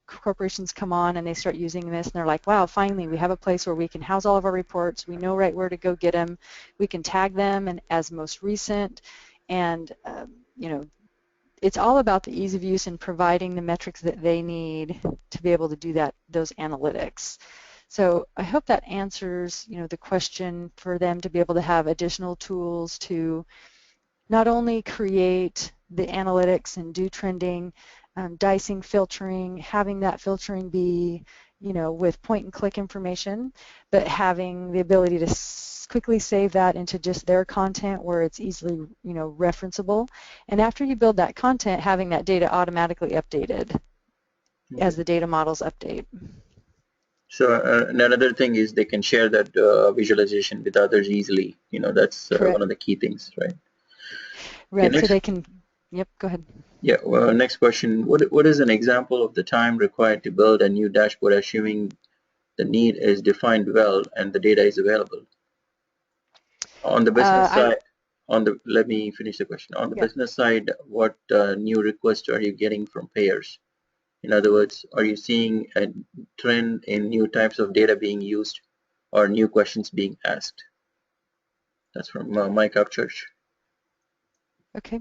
corporations come on and they start using this and they're like, wow, finally we have a place where we can house all of our reports. We know right where to go get them. We can tag them and as most recent, and it's all about the ease of use and providing the metrics that they need to be able to do those analytics. So I hope that answers, the question for them to be able to have additional tools to not only create the analytics and do trending, dicing, filtering, having that filtering be, with point and click information, but having the ability to quickly save that into just their content where it's easily, referenceable. And after you build that content, having that data automatically updated as Okay. the data models update. So another thing is they can share that visualization with others easily. That's one Correct. of the key things, right? Okay, Right. So next. they can, yep, go ahead. Yeah, well, next question. What is an example of the time required to build a new dashboard, assuming the need is defined well and the data is available? On the business I, side, let me finish the question. On the yeah. business side, what new requests are you getting from payers? In other words, are you seeing a trend in new types of data being used or new questions being asked? That's from Mike Upchurch. Okay.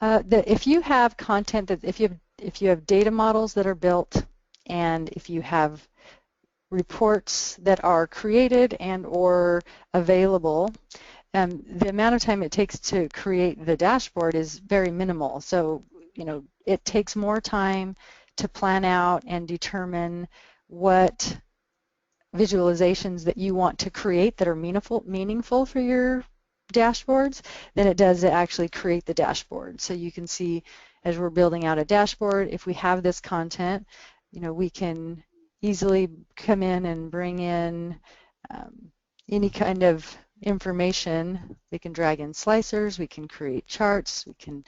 If you have content that if you have data models that are built, and if you have reports that are created and or available, the amount of time it takes to create the dashboard is very minimal. So it takes more time to plan out and determine what visualizations that you want to create that are meaningful for your dashboards than it does to actually create the dashboard. So you can see as we're building out a dashboard, if we have this content, we can easily come in and bring in any kind of information. We can drag in slicers, we can create charts, we can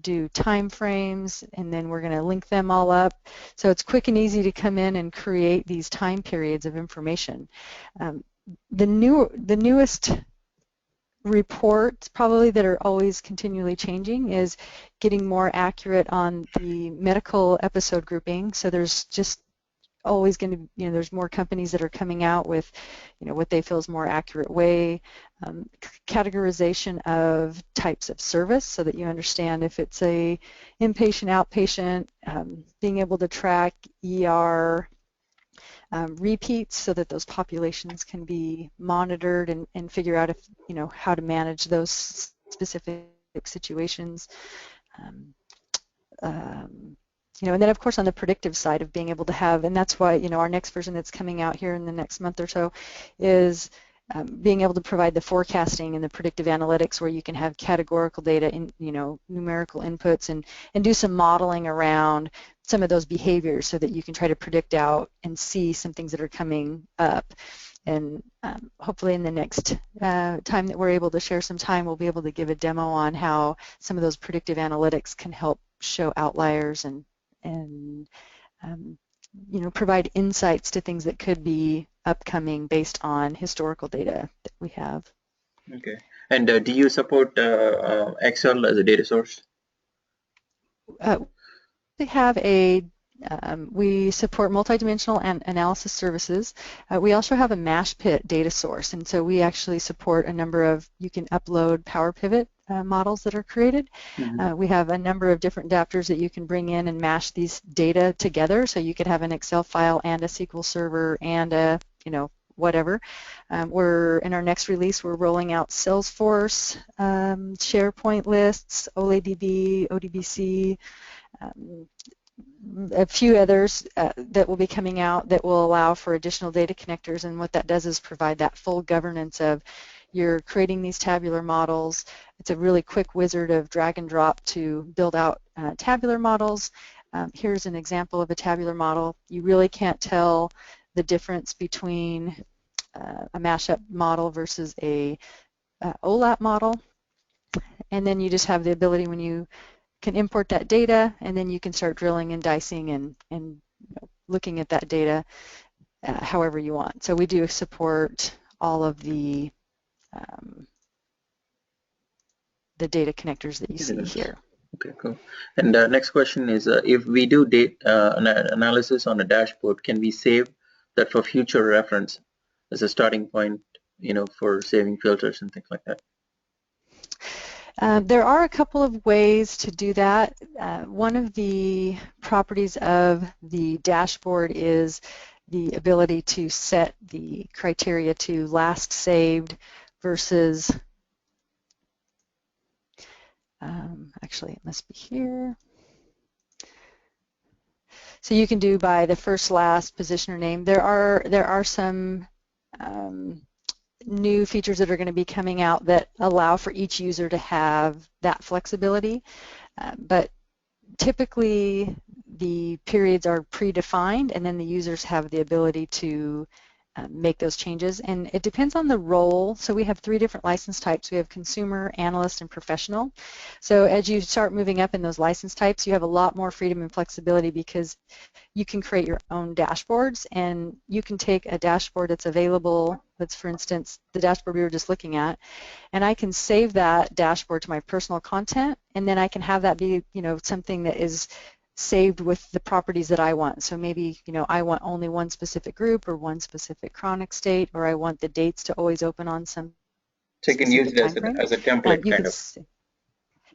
do time frames, and then we're going to link them all up. So it's quick and easy to come in and create these time periods of information. Um, the newest reports probably that are always continually changing is getting more accurate on the medical episode grouping. So there's just always going to, there's more companies that are coming out with, what they feel is more accurate way, categorization of types of service so that you understand if it's a inpatient, outpatient, being able to track ER repeats so that those populations can be monitored and figure out if, how to manage those specific situations. Um, um, and then of course on the predictive side of being able to have, and that's why our next version that's coming out here in the next month or so is being able to provide the forecasting and the predictive analytics where you can have categorical data in numerical inputs and do some modeling around some of those behaviors so that you can try to predict out and see some things that are coming up. And hopefully in the next time that we're able to share some time, we'll be able to give a demo on how some of those predictive analytics can help show outliers and provide insights to things that could be upcoming based on historical data that we have. Okay. And do you support Excel as a data source? We have we support multidimensional analysis services. We also have a mash pit data source, and so we actually support a number of, you can upload Power Pivot models that are created. Mm-hmm. We have a number of different adapters that you can bring in and mash these data together, so you could have an Excel file and a SQL server and a, whatever. We're in our next release, we're rolling out Salesforce, SharePoint lists, OLADB, ODBC, a few others that will be coming out that will allow for additional data connectors, and what that does is provide that full governance of you're creating these tabular models. It's a really quick wizard of drag and drop to build out tabular models. Here's an example of a tabular model. You really can't tell the difference between a mashup model versus a OLAP model, and then you just have the ability when you can import that data, and then you can start drilling and dicing and looking at that data however you want. So we do support all of the data connectors that you see here. Okay, cool. And next question is, if we do analysis on a dashboard, can we save that for future reference as a starting point, for saving filters and things like that? There are a couple of ways to do that. One of the properties of the dashboard is the ability to set the criteria to last saved versus, actually it must be here. So you can do by the first, last, position, or name. There are some new features that are going to be coming out that allow for each user to have that flexibility, but typically the periods are predefined and then the users have the ability to make those changes, and it depends on the role. So we have 3 different license types. We have consumer, analyst, and professional. So as you start moving up in those license types, you have a lot more freedom and flexibility because you can create your own dashboards, and you can take a dashboard that's available, that's for instance the dashboard we were just looking at, and I can save that dashboard to my personal content, and then I can have that be, something that is saved with the properties that I want. So maybe, I want only one specific group or one specific chronic state, or I want the dates to always open on some So you can use specific it as time frame. as a template, You kind can, of.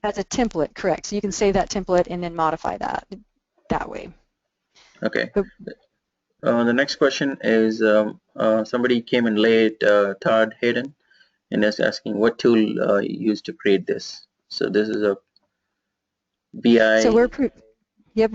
as a template, correct. So you can save that template and then modify that way. Okay. But, The next question is, somebody came in late, Todd Hayden, and is asking what tool you used to create this. So this is a so BI. Yep,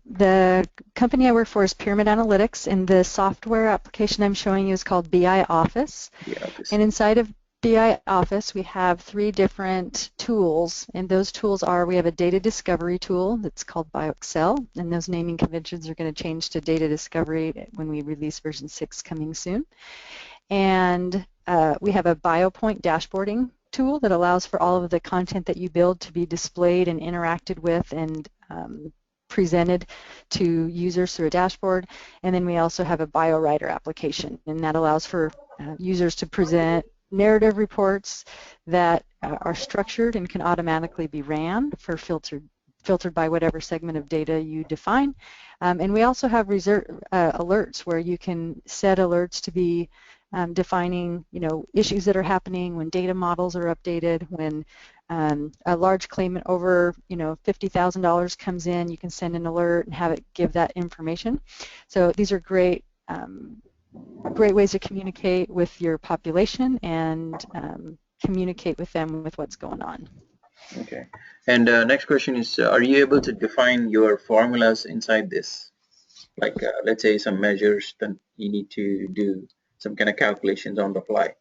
the company I work for is Pyramid Analytics, and the software application I'm showing you is called BI Office. Yeah, And inside of BI Office, we have 3 different tools, and those tools are, we have a data discovery tool that's called BioExcel, and those naming conventions are going to change to data discovery when we release version 6 coming soon. And we have a BioPoint dashboarding tool that allows for all of the content that you build to be displayed and interacted with and presented to users through a dashboard. And then we also have a BioWriter application, and that allows for users to present narrative reports that are structured and can automatically be ran for filtered by whatever segment of data you define. And we also have alerts where you can set alerts to be defining, issues that are happening when data models are updated, when a large claimant over, $50,000 comes in, you can send an alert and have it give that information. So these are great ways to communicate with your population and communicate with them with what's going on. Okay. And next question is, are you able to define your formulas inside this? Like, let's say some measures that you need to do some kind of calculations on the fly.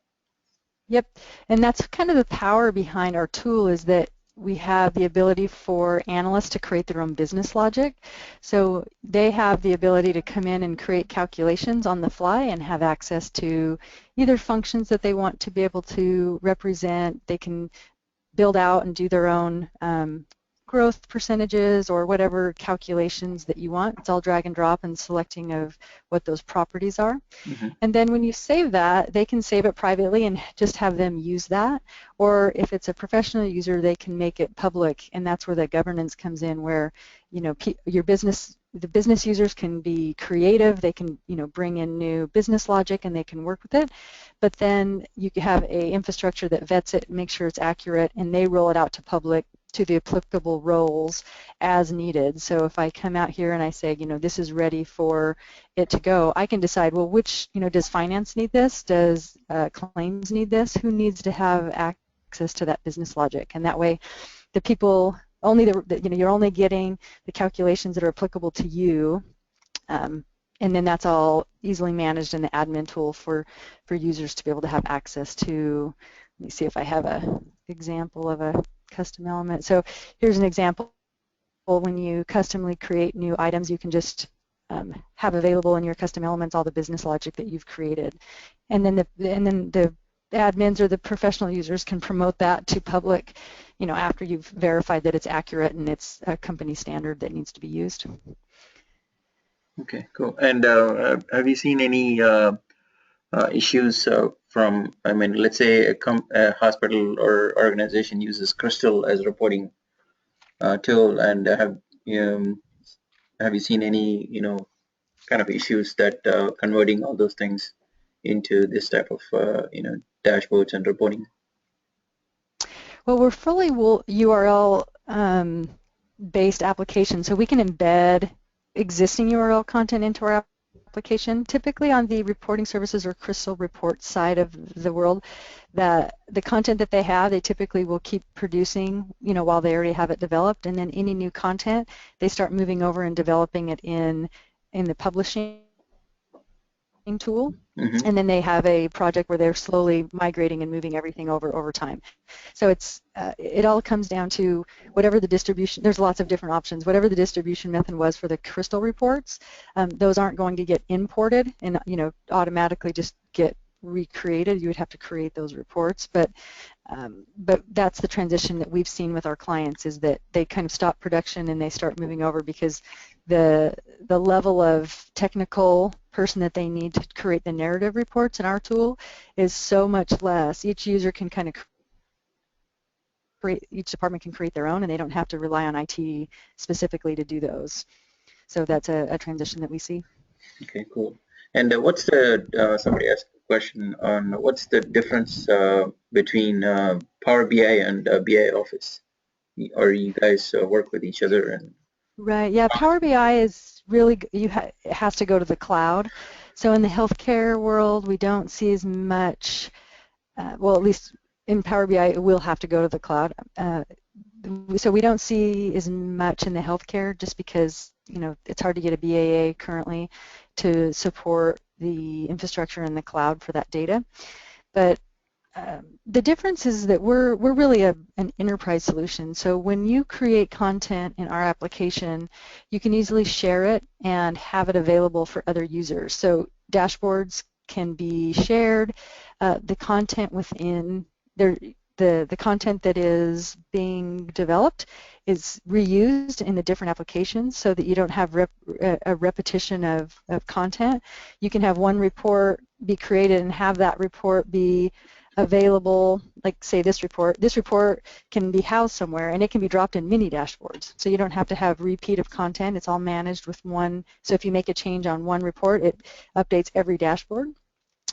Yep, and that's kind of the power behind our tool, is that we have the ability for analysts to create their own business logic. So they have the ability to come in and create calculations on the fly and have access to either functions that they want to be able to represent. They can build out and do their own growth percentages or whatever calculations that you want. It's all drag and drop and selecting of what those properties are. Mm-hmm. And then when you save that, they can save it privately and just have them use that. Or if it's a professional user, they can make it public, and that's where the governance comes in, where the business users can be creative. They can bring in new business logic and they can work with it. But then you have a infrastructure that vets it, makes sure it's accurate, and they roll it out to public, to the applicable roles as needed. So if I come out here and I say, this is ready for it to go, I can decide, well, which, does finance need this? Does claims need this? Who needs to have access to that business logic? And that way, the people only, you're only getting the calculations that are applicable to you. And then that's all easily managed in the admin tool for users to be able to have access to. Let me see if I have an example of a custom element. So here's an example. When you customly create new items, you can just have available in your custom elements all the business logic that you've created. And then the admins or the professional users can promote that to public, after you've verified that it's accurate and it's a company standard that needs to be used. Okay, cool. And have you seen any issues from, let's say a hospital or organization uses Crystal as reporting tool, and have you seen any kind of issues that converting all those things into this type of dashboards and reporting? Well, we're fully URL based application, so we can embed existing URL content into our application. Typically on the reporting services or Crystal report side of the world, that the content that they have, they typically will keep producing, while they already have it developed, and then any new content, they start moving over and developing it in the publishing tool. Mm-hmm. And then they have a project where they're slowly migrating and moving everything over time. So it all comes down to whatever the distribution. There's lots of different options. Whatever the distribution method was for the Crystal reports, those aren't going to get imported and automatically just get recreated. You would have to create those reports, but that's the transition that we've seen with our clients, is that they kind of stop production and they start moving over because the level of technical person that they need to create the narrative reports in our tool is so much less. Each user can kind of each department can create their own, and they don't have to rely on IT specifically to do those. So that's a transition that we see. Okay, cool. And what's the somebody asked a question on what's the difference between Power BI and BI Office? Or you guys work with each other? And Right. Yeah. Power BI is really it has to go to the cloud. So in the healthcare world, we don't see as much. Well, at least in Power BI, it will have to go to the cloud. So we don't see as much in the healthcare, just because it's hard to get a BAA currently to support the infrastructure in the cloud for that data. But the difference is that we're really an enterprise solution. So when you create content in our application, you can easily share it and have it available for other users. So dashboards can be shared. The content within the content that is being developed is reused in the different applications, so that you don't have a repetition of content. You can have one report be created and have that report be available, like say this report can be housed somewhere, and it can be dropped in mini dashboards. So you don't have to have repeat of content. It's all managed with one. So if you make a change on one report, it updates every dashboard.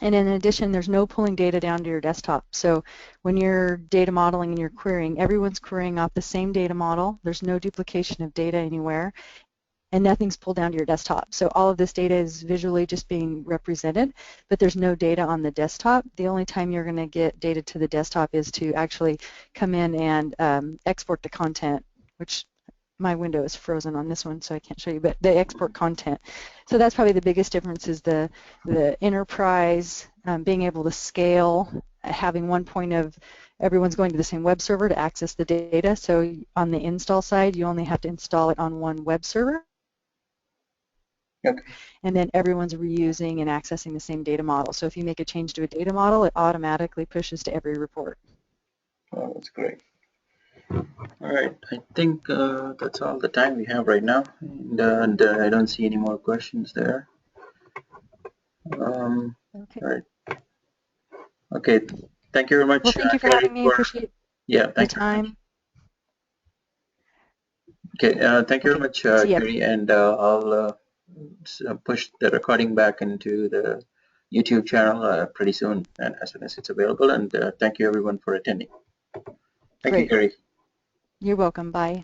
And in addition, there's no pulling data down to your desktop. So when you're data modeling and you're querying, everyone's querying off the same data model. There's no duplication of data anywhere, and nothing's pulled down to your desktop. So all of this data is visually just being represented, but there's no data on the desktop. The only time you're going to get data to the desktop is to actually come in and export the content, which my window is frozen on this one, so I can't show you, but they export content. So that's probably the biggest difference, is the enterprise being able to scale, having one point of everyone's going to the same web server to access the data. So on the install side, you only have to install it on one web server. okay, And then everyone's reusing and accessing the same data model. So if you make a change to a data model, it automatically pushes to every report. oh, that's great. All right, I think that's all the time we have right now, and I don't see any more questions there. Okay. All right. Okay. Thank you very Well, much, thank you for Carrie. having me. I For appreciate yeah, the thank you very much. time. Okay, thank you very Okay. much, See ya. Carrie, and I'll push the recording back into the YouTube channel pretty soon, and as soon as it's available. And thank you everyone for attending. Thank you, Great. Carrie. You're welcome. Bye.